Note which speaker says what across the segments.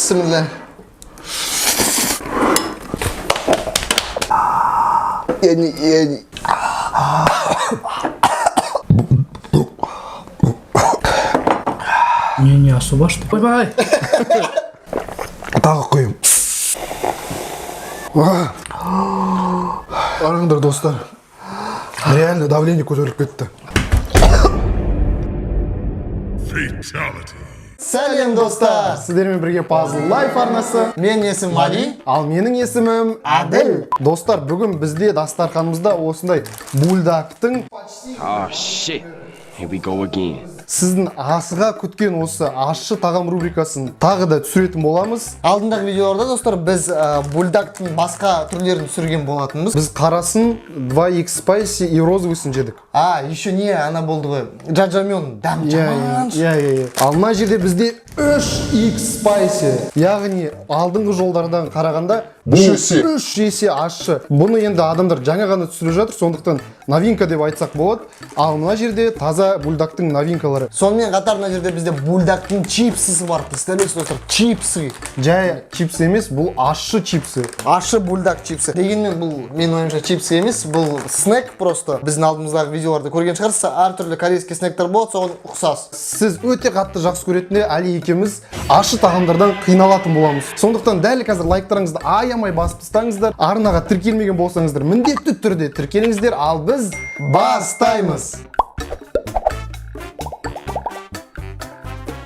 Speaker 1: Bismillah. Yani.
Speaker 2: Не особо что. Бай-бай.
Speaker 1: Тағы қойым. Араңдар достар. Реально давление көтеріліп кетті. Сәлем достар! Сіздермен бірге Puzzle Life арнасы. Мен есімім Али, ал менің есімім Әділ. Достар, бүгін бізде дастарханымызда осындай бульдактың
Speaker 3: Here we go again.
Speaker 1: сіздің асыға күткен осы ащы тағам рубрикасын тағы да түсіретін боламыз. Алдындағы видеоларда достар біз бульдактың басқа түрлерін түсірген болатынбыз. Біз қарасын 2x spicy и розовыйсын жедік. Еще не, ана болды ғой. Джаджамен дәм жаман. Ал мына жерде бізде 3x spicy, яғни алдыңғы жолдардан қарағанда 3 есе ащы. Бұны енді адамдар жаңа ғана түсіріп жатыр, сондықтан новинка деп айтсақ болады. Ал мына жерде таза бульдактың новинкалары. Сонымен қатар мына жерде бізде бульдактың чипсысы бар. Представляете, достар, чипсы. Жай чипсы емес, бұл ащы чипсы. Ащы бульдак чипсы. Дегенмен бұл менің ойымша чипсы емес, бұл снек просто. Біздің алдымыздағы видеоларды көрген шығарсыз, әртүрлі корейский снектер болады, соған ұқсас. Сіз өте қатты жақсы көретінде Али екеуміз ащы тағамдардан қиналатын боламыз. Сондықтан дәл қазір лайктарыңызды аямай басып тастаңыздар. Арнаға тіркелмеген болсаңыздар, міндетті түрде тіркеліңіздер, ал біз бастаймыз.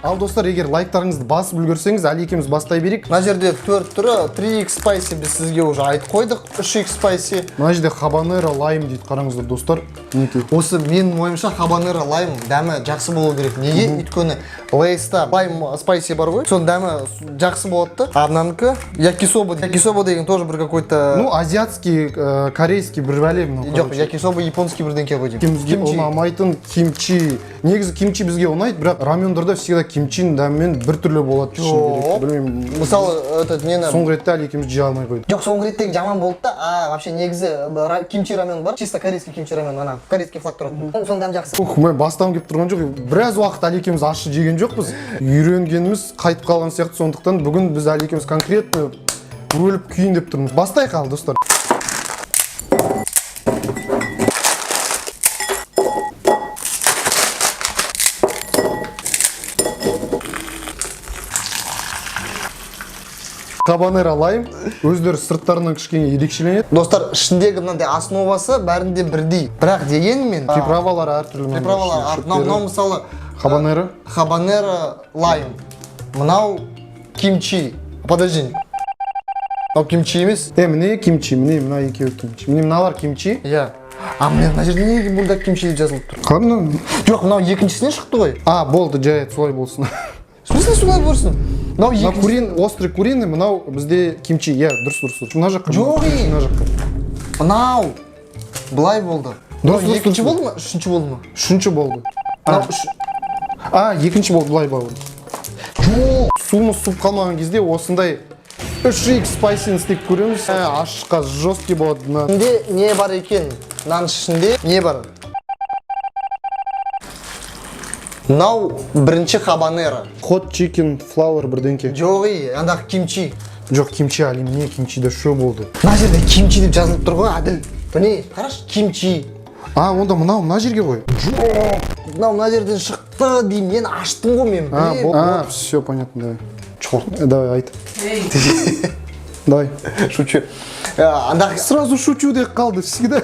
Speaker 1: Ал достар, егер лайктарыңызды басып үлгерсеңіз, Али екеуміз бастай берейік. Мына жерде 4 түрі, 3x spicy біз сізге уже айтып қойдық, 3x spicy. Мына жерде habanero lime дейді, қараңыздар достар. Осы менің ойымша habanero lime дәмі жақсы болу керек. Неге? Өйткені Lay'ста lime spicy бар ғой, соның дәмі жақсы болады. А мынанікі yakisoba. Yakisoba деген тоже бір какой-то... Ну, азиатский, корейский бір бәле. Жоқ, yakisoba японский бірдеңке ғой деймін. Кімізге ұнамайтын кимчи. Негізі кимчи бізге ұнайды, бірақ рамендарда всегда кимчидің дәмімен бір түрлі болады. Жоқ, мысалы, нені... Соңғы ретте Али екеуміз жей алмай қойды. Жоқ, соңғы реттегі жаман болды да, вообще негізі кимчи рамен бар, чисто корейский кимчи рамен, ана, корейский флаг тұрады. Соның дәм жақсы. Мен бастан кеп тұрған жоқ, біраз уақыт Али екеуміз ащы жеген жоқпыз. Үйренгеніміз қайтып қалған сияқты, сондықтан бүгін біз Али екеуміз конкретно өліп күйін деп тұрмыз. Бастайық ал, достар. Habanero lime өздері сырттарынан кішкене ерекшеленеді. Достар, ішіндегі мынандай основасы бәрінде бірдей. Бірақ дегенмен приправалар әртүрлі. Приправалар, мынау мысалы habanero lime. Мынау кимчи. Подожди. Мынау кимчи емес? Міне кимчи, мына екеуі кимчи. Міне мыналар кимчи. Иә. Міне мына жерде неге бульдак кимчи деп жазылып тұр? Қандай? Жоқ, мынау екіншісінен шықты ғой. Болды, жай солай болсын. В смысле солай болсын? Мынау острый куриный, мынау бізде кимчи. Дұрыс. Мына жаққа. Жоқ, мынау былай болды. Екінші болды ма? Үшінші болды ма? Үшінші болды. Екінші болды, былай болды. Жоқ, суымыз суып қалмаған кезде осындай 3x spicy істеп көреміз. Ашыққа жесткий болады. Ішінде не бар екен? Мынаның ішінде не бар? Мынау бірінші habanero. Hot chicken flour бірдеңке. Жоқ, андағы кимчи. Жоқ, кимчи, Али, не кимчиде шо болды? Мына жерде кимчи деп жазылып тұр ғой, Әділ. Міне, қараш, кимчи. Онда мына жерге ғой. Жоқ, мына жерден шықты деймін, мен аштым ғой мен. Все понятно, давай. Давай, айт. Давай. Шучу. Андағы сразу шучу деп қалды, всегда.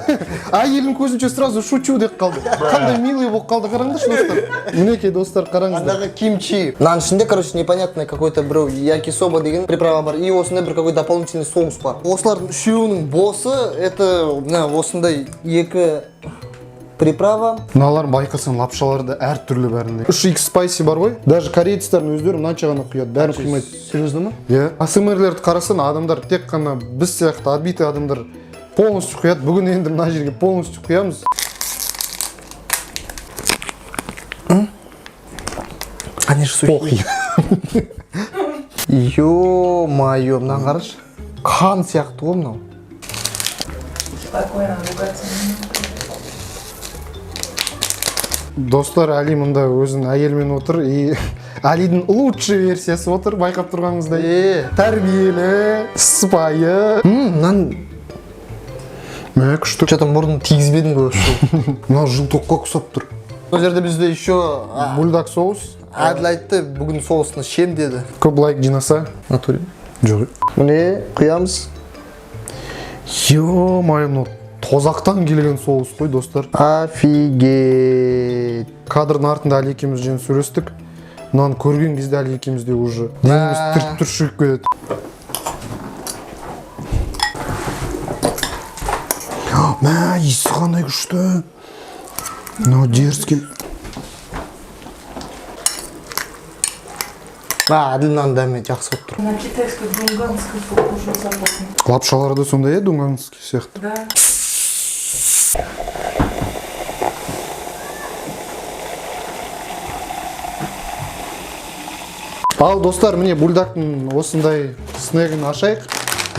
Speaker 1: Әйелдің көзінше сразу шучу деп қалды. Қандай милый болып қалды, қараңдаршы достар. Мінекей достар, қараңыздар. Андағы кимчи. Мынаның ішінде, короче, непонятный какой-то біреу yakisoba деген приправа бар. И осындай бір какой-то дополнительный соус бар. Осылардың үшеуінің боссы, это осындай екі приправа. Мыналар байқасын лапшаларды әртүрлі бәрінде. 3x spicy бар ғой. Даже корейцтердің өздері мынанша ғана құяды, бәрін құймайды. Серьезно ма? Иә. ASMR-лерді қарасын, адамдар тек қана біз сияқты отбитый адамдар полностью құяды. Бүгін енді мына жерге полностью құямыз. Они же сухие. Ё-моё, мынаны қарашы. Қан сияқты ғой мынау. Спокойно ругаться. Достар, Али мында өзінің әйелімен отыр и Алидің лучший версиясы отыр, байқап тұрғаныңыздай. Тәрбиелі, сыпайы. Мынан мә күшті.
Speaker 4: Что-то мұрнын тигізбедің көбісі.
Speaker 1: Мына жылтоққа ұқсап тұр.
Speaker 4: Бұл жерде бізде еще
Speaker 1: Бульдог соус.
Speaker 4: Әділ айтты, бүгін соусыны шем деді.
Speaker 1: Көп лайк жинаса.
Speaker 4: Натуре.
Speaker 1: Жоқ.
Speaker 4: Міне, құямыз.
Speaker 1: Ё-майы, мынау тозақтан келген соус қой, достар.
Speaker 4: Офигеть.
Speaker 1: Кадрдың артында Али екеуміз жен сөйлестік. Мынаны көрген кезде Али екеумізде уже денеміз түршігіп кетеді. Мә, иісі қандай күшті. Мынау дерзкий.
Speaker 4: Әділ нан дәме жақсы болып тұр.
Speaker 5: На китайско-дунганский похоже запахнет.
Speaker 1: Лапшалары да сондай дуңғанский сияқты.
Speaker 5: Да.
Speaker 1: Ал достар, міне бульдактың осындай снегін ашайық.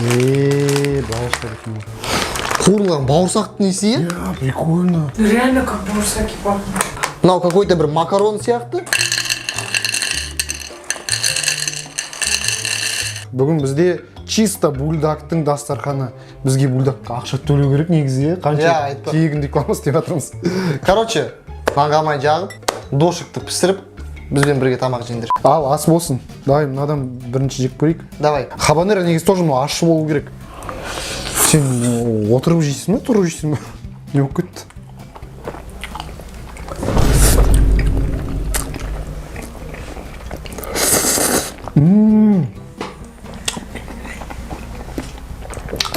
Speaker 1: Бауырсақ екен.
Speaker 4: Қуырылған бауырсақтың иісі, е?
Speaker 1: Прикольно.
Speaker 5: Реально как баурсаки пахнет.
Speaker 4: Мынау какой-то бір макарон сияқты.
Speaker 1: Бүгін бізде чисто бульдактың дастарханы. Бізге бульдакқа ақша төлеу керек негізі, қанша
Speaker 4: айтпа.
Speaker 1: тегін рекламасы деп жатырмыз.
Speaker 4: Короче, маңғамай жағып, дошыкты пісіріп, бізбен бірге тамақ жеңдір.
Speaker 1: Ал, ас болсын. Давай, мынадан бірінші жеп көрейік.
Speaker 4: Давай.
Speaker 1: Хабанера негізі тоже мынау ащы болу керек. Сен отырып жейсің бе, тұрып жейсің бе? Не болып кетті?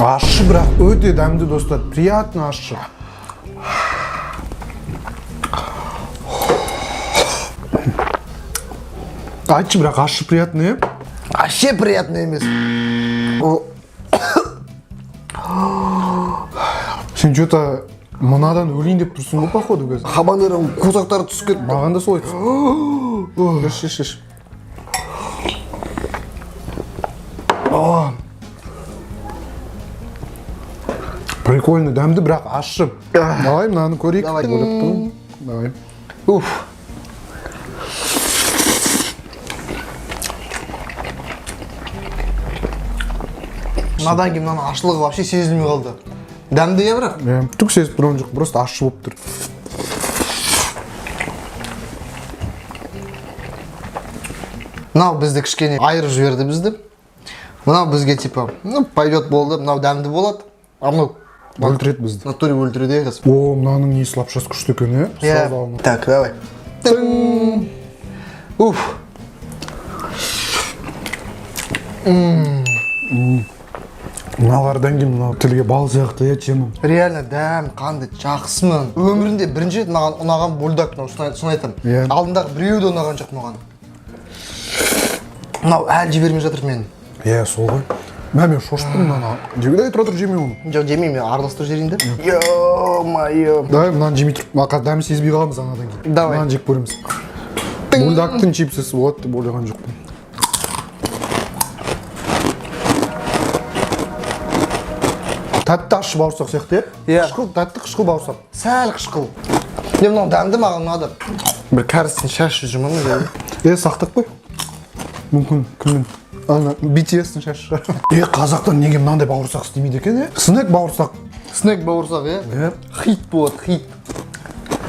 Speaker 1: Ащы, бірақ өте дәмді, достар. Приятно ащы. Айтшы, бірақ ащы приятно, е?
Speaker 4: Вообще приятно емес.
Speaker 1: Сен что-то мынадан өлейін деп тұрсың ғой, походу, қазір.
Speaker 4: Хабанераның қосақтары түсіп кетті.
Speaker 1: Маған да солай түсті. Шеш. Прикольно, дәмді, бірақ ащы. Давай, мынаны көрейік.
Speaker 4: Давай.
Speaker 1: Давай.
Speaker 4: Уф. Мынадан кейін мынаның ашылығы вообще сезілмей қалды. Дәмді е бірақ?
Speaker 1: Түк сезіп тұрған жоқ, просто ащы болып тұр.
Speaker 4: Мынау бізді кішкене айырып жіберді бізді. Мынау бізге типа, пойдет болды, мынау дәмді болады. А мынау
Speaker 1: Өлтіреді бізді.
Speaker 4: натуре өлтіреді қыз.
Speaker 1: О, мынаның несі лапшасы күшті екен, е? Сразу алма.
Speaker 4: Так, давай. Тың. Уф.
Speaker 1: Мыналардан кейін мынау тілге бал сияқты, е, жемім.
Speaker 4: Реально дәм, қанды, жақсымын. Өмірінде бірінші рет маған ұнаған бульдог, соны айтамын.
Speaker 1: Иә.
Speaker 4: Алдындағы біреуі де ұнаған жоқ маған. Мынау әлі жібермей жатыр мені.
Speaker 1: Сол ғой. Мен шошыптым мынаны. Жегідай тұра тұр жемей оны.
Speaker 4: Жоқ, жемеймін, араластырып жіберейін де. Ё-майо.
Speaker 1: Давай, мынаны жемей тұрып, мақа дәмі сезбей қаламыз анадан кейін.
Speaker 4: Давай.
Speaker 1: Мынаны жеп көреміз. Бульдактың чипсесі болады деп ойлаған жоқпын. Тәтті ащы бауырсақ сияқты,
Speaker 4: Иә.
Speaker 1: Қышқыл, тәтті қышқыл бауырсақ.
Speaker 4: Сәл қышқыл. Не, мынау дәмді маған ұнады. Бір кәрістің шашы жұмымы деді.
Speaker 1: Сақтық қой. Мүмкін, кімнің? Ана, BTS-тің шашы шығар. Қазақтан неге мынандай бауырсақ істемейді екен, е? Снек бауырсақ.
Speaker 4: Снек бауырсақ, е? Хит болады, хит.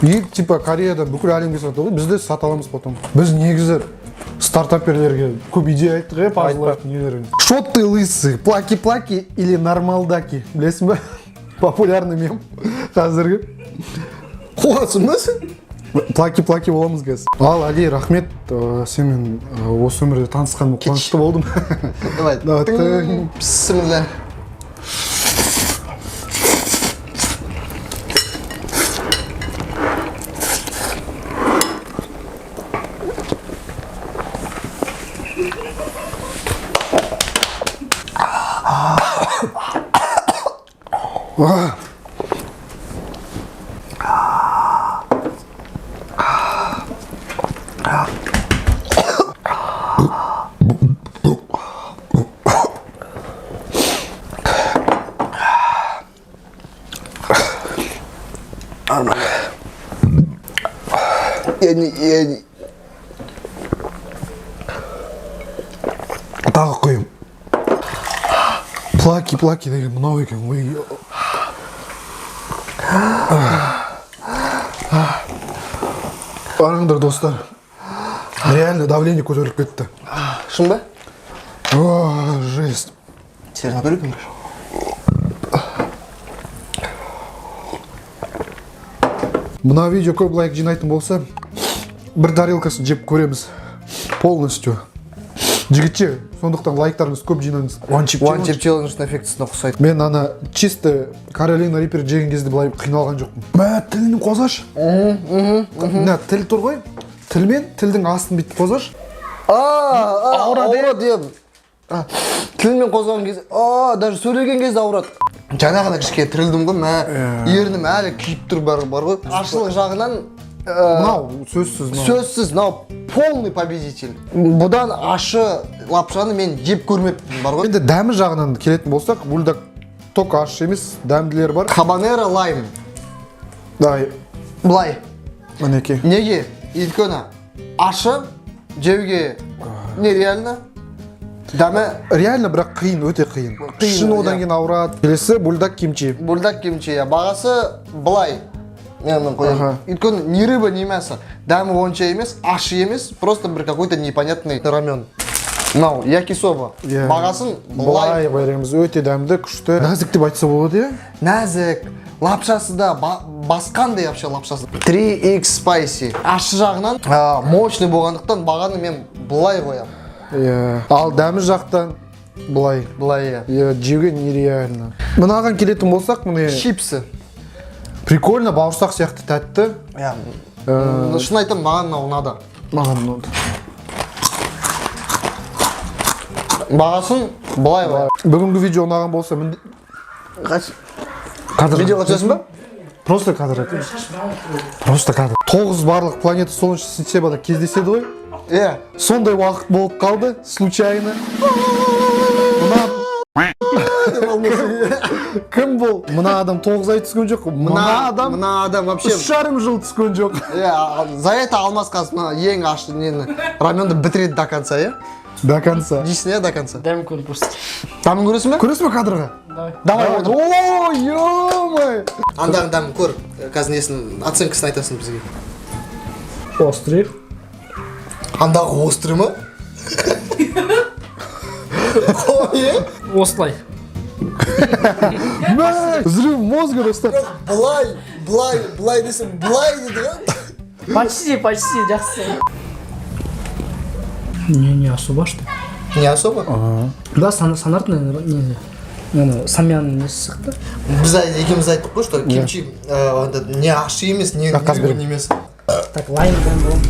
Speaker 1: И типа Кореяда бүкіл әлемге сатады ғой, бізде сата аламыз потом. Біз негізі стартаперлерге көп идея айттық, е, пазлайтын нелерін. Шо ты лысый, плаки-плаки или нормалдаки? Білесің бе? Популярный мем қазіргі.
Speaker 4: Қуасың ба сен?
Speaker 1: Плаки-плаки боламыз қазір. Ал, Али, рахмет. Сенмен осы өмірде танысқаныма қуанышты болдым.
Speaker 4: Давай.
Speaker 1: Тың.
Speaker 4: Бісміллә.
Speaker 1: плаки-плаки деген мынау екен ғой. Барыңдар достар. Реально давление көтеріліп кетті.
Speaker 4: Шын ба?
Speaker 1: О, жесть.
Speaker 4: Сен көріп
Speaker 1: Мына видео көп лайк жинайтын болса, бір тарелкасын жеп көреміз. Полностью. Жігітше, сондықтан лайктарыңыз көп жинаңыз. One chip
Speaker 4: челлендждің эффектісіне ұқсайды.
Speaker 1: Мен ана чисто Каролина Риппер жеген кезде былай қиналған жоқпын. Мә, тілін қозаш. Мә, тіл тұр ғой. Тілмен тілдің астын бүйтіп қозаш.
Speaker 4: Ауырады ем. Тілмен қозған кезде, даже сөйлеген кезде ауырады. Жаңағыда кішке тірілдім ғой, ерінім әлі күйіп тұр бар ғой. Ашылық жағынан
Speaker 1: Мынау сөзсіз,
Speaker 4: мынау полный победитель. Бұдан ашы лапшаны мен жеп көрмеппін бар ғой.
Speaker 1: Енді дәмі жағынан келетін болсақ, бульдог ток ащы емес, дәмділер бар.
Speaker 4: Хабанера лайм.
Speaker 1: Дай.
Speaker 4: Былай.
Speaker 1: Мінеке.
Speaker 4: Неге? Өйткені ашы жеуге нереально. Дәмі
Speaker 1: реально бірақ қиын, өте қиын. Шын одан кейін ауырады. Келесі бульдог кимчи.
Speaker 4: Бульдог кимчи. Бағасы былай. Мен қоямын. Өйткені не рыба, не мясо. Дәмі онша емес, ашы емес, просто бір какой-то непонятный рамен. Мынау якисоба. Бағасын былай
Speaker 1: байреміз. Өте дәмді, күшті. Нәзік деп айтса болады, иә?
Speaker 4: Нәзік. Лапшасы да басқандай вообще лапшасы. 3X spicy. Ашы жағынан мощный болғандықтан бағаны мен былай қоям.
Speaker 1: Ал дәмі жақтан былай.
Speaker 4: Былай,
Speaker 1: жеуге нереально. Мынаған келетін болсақ, міне
Speaker 4: чипсы.
Speaker 1: Прикольно, бауырсақ сияқты тәтті.
Speaker 4: Шын айтам, маған ұнады.
Speaker 1: Маған ұнады.
Speaker 4: Бағасын былай ғой.
Speaker 1: Бүгінгі видео ұнаған болса, кадр.
Speaker 4: Видеоға түсесің ба?
Speaker 1: Просто кадр. Просто кадр. 9 барлық планета солнечный системада кездеседі ғой. Сондай уақыт болып қалды, случайно. Кім бұл? Мына адам 9 ай түскен жоқ.
Speaker 4: Мына адам вообще
Speaker 1: 3,5 жыл түскен жоқ.
Speaker 4: За это алмаз қазып, ең ашты раменді бітіреді до конца,
Speaker 1: До конца.
Speaker 4: Дейсің, до конца?
Speaker 2: Дәмін көріп просто.
Speaker 4: Дәмін көресің бе?
Speaker 1: Көресің бе кадрға?
Speaker 4: Давай.
Speaker 1: О, ё-май!
Speaker 4: Андағы дәмін көр. Қазір несін, оценкасын айтасың бізге.
Speaker 2: Острый.
Speaker 4: Андағы острый ма?
Speaker 2: Осылай.
Speaker 1: Взрыв мозга, достар.
Speaker 4: Былай десің, былай деді ғой?
Speaker 2: Почти, жақсы. Не особо, что?
Speaker 4: Не особо?
Speaker 2: Да, стандартный, самяның несі шықты.
Speaker 4: Біз екеуміз айттық қой, что кимчи не ашы емес, не емес.
Speaker 2: Так, лайм дәм болым.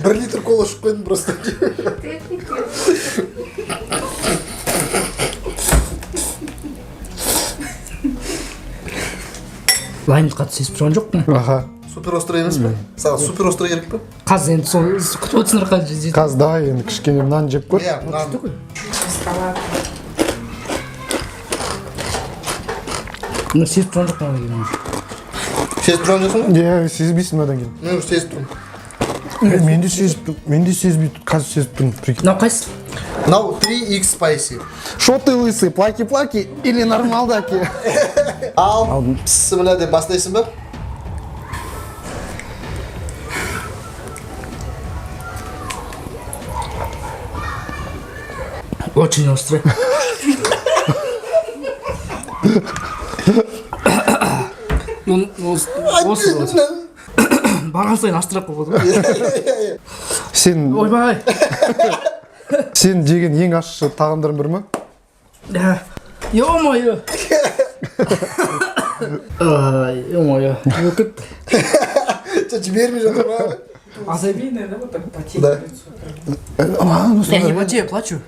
Speaker 4: 1 литр кола ішіп қойдым просто.
Speaker 2: Лаймды қатты сезіп тұрған жоқпын.
Speaker 4: Супер острый емес пе? Саған супер острый керек пе?
Speaker 2: Қазір енді сол күтіп отырсыңдар қазір жейді.
Speaker 1: Қазір давай енді кішкене нан жеп көр.
Speaker 2: Мұны сезіп тұрған жоқпын.
Speaker 4: Сезіп тұрған жоқсың ба?
Speaker 1: Сезбейсің одан кейін.
Speaker 4: Мен сезіп тұрмын.
Speaker 1: Мен де сезбейді, қазір сезіп тұрмын.
Speaker 2: Мынау қайсы?
Speaker 4: Мынау 3X spicy.
Speaker 1: Шо ты лысый, плаки-плаки или нормалдаки?
Speaker 4: Ал, пісімілі деп бастайсың ба?
Speaker 2: Очень острый. Острый. Барған сайын астырақ болып отыр.
Speaker 1: Сен...
Speaker 2: Ойбай!
Speaker 1: Сен жеген ең ащы тағамдарың бір ма?
Speaker 2: Ё-моё! Ё-моё, өкіт.
Speaker 4: Жібермей жатыр ма?
Speaker 5: Забей, да, вот так потеть.
Speaker 4: Да.
Speaker 2: Я не потею, плачу.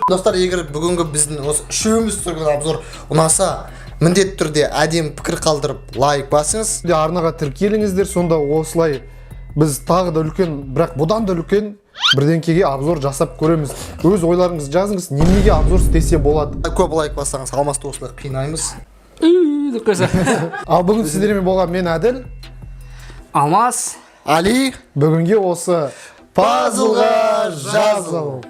Speaker 4: Достар, егер бүгінгі біздің осы үшеуміз түсірген обзор ұнаса, міндетті түрде әдемі пікір қалдырып лайк басыңыз.
Speaker 1: Арнаға тіркеліңіздер, сонда осылай біз тағы да үлкен, бірақ бұдан да үлкен бірдеңкеге обзор жасап көреміз. Өз ойларыңызды жазыңыз, неге обзор істесе болады.
Speaker 4: Көп лайк бассаңыз, Алмасты осылай қинаймыз.
Speaker 1: Ал бүгін сіздермен болған мен Әділ,
Speaker 2: Алмас,
Speaker 4: Али,
Speaker 1: бүгінге осы
Speaker 4: пазлға жазыл.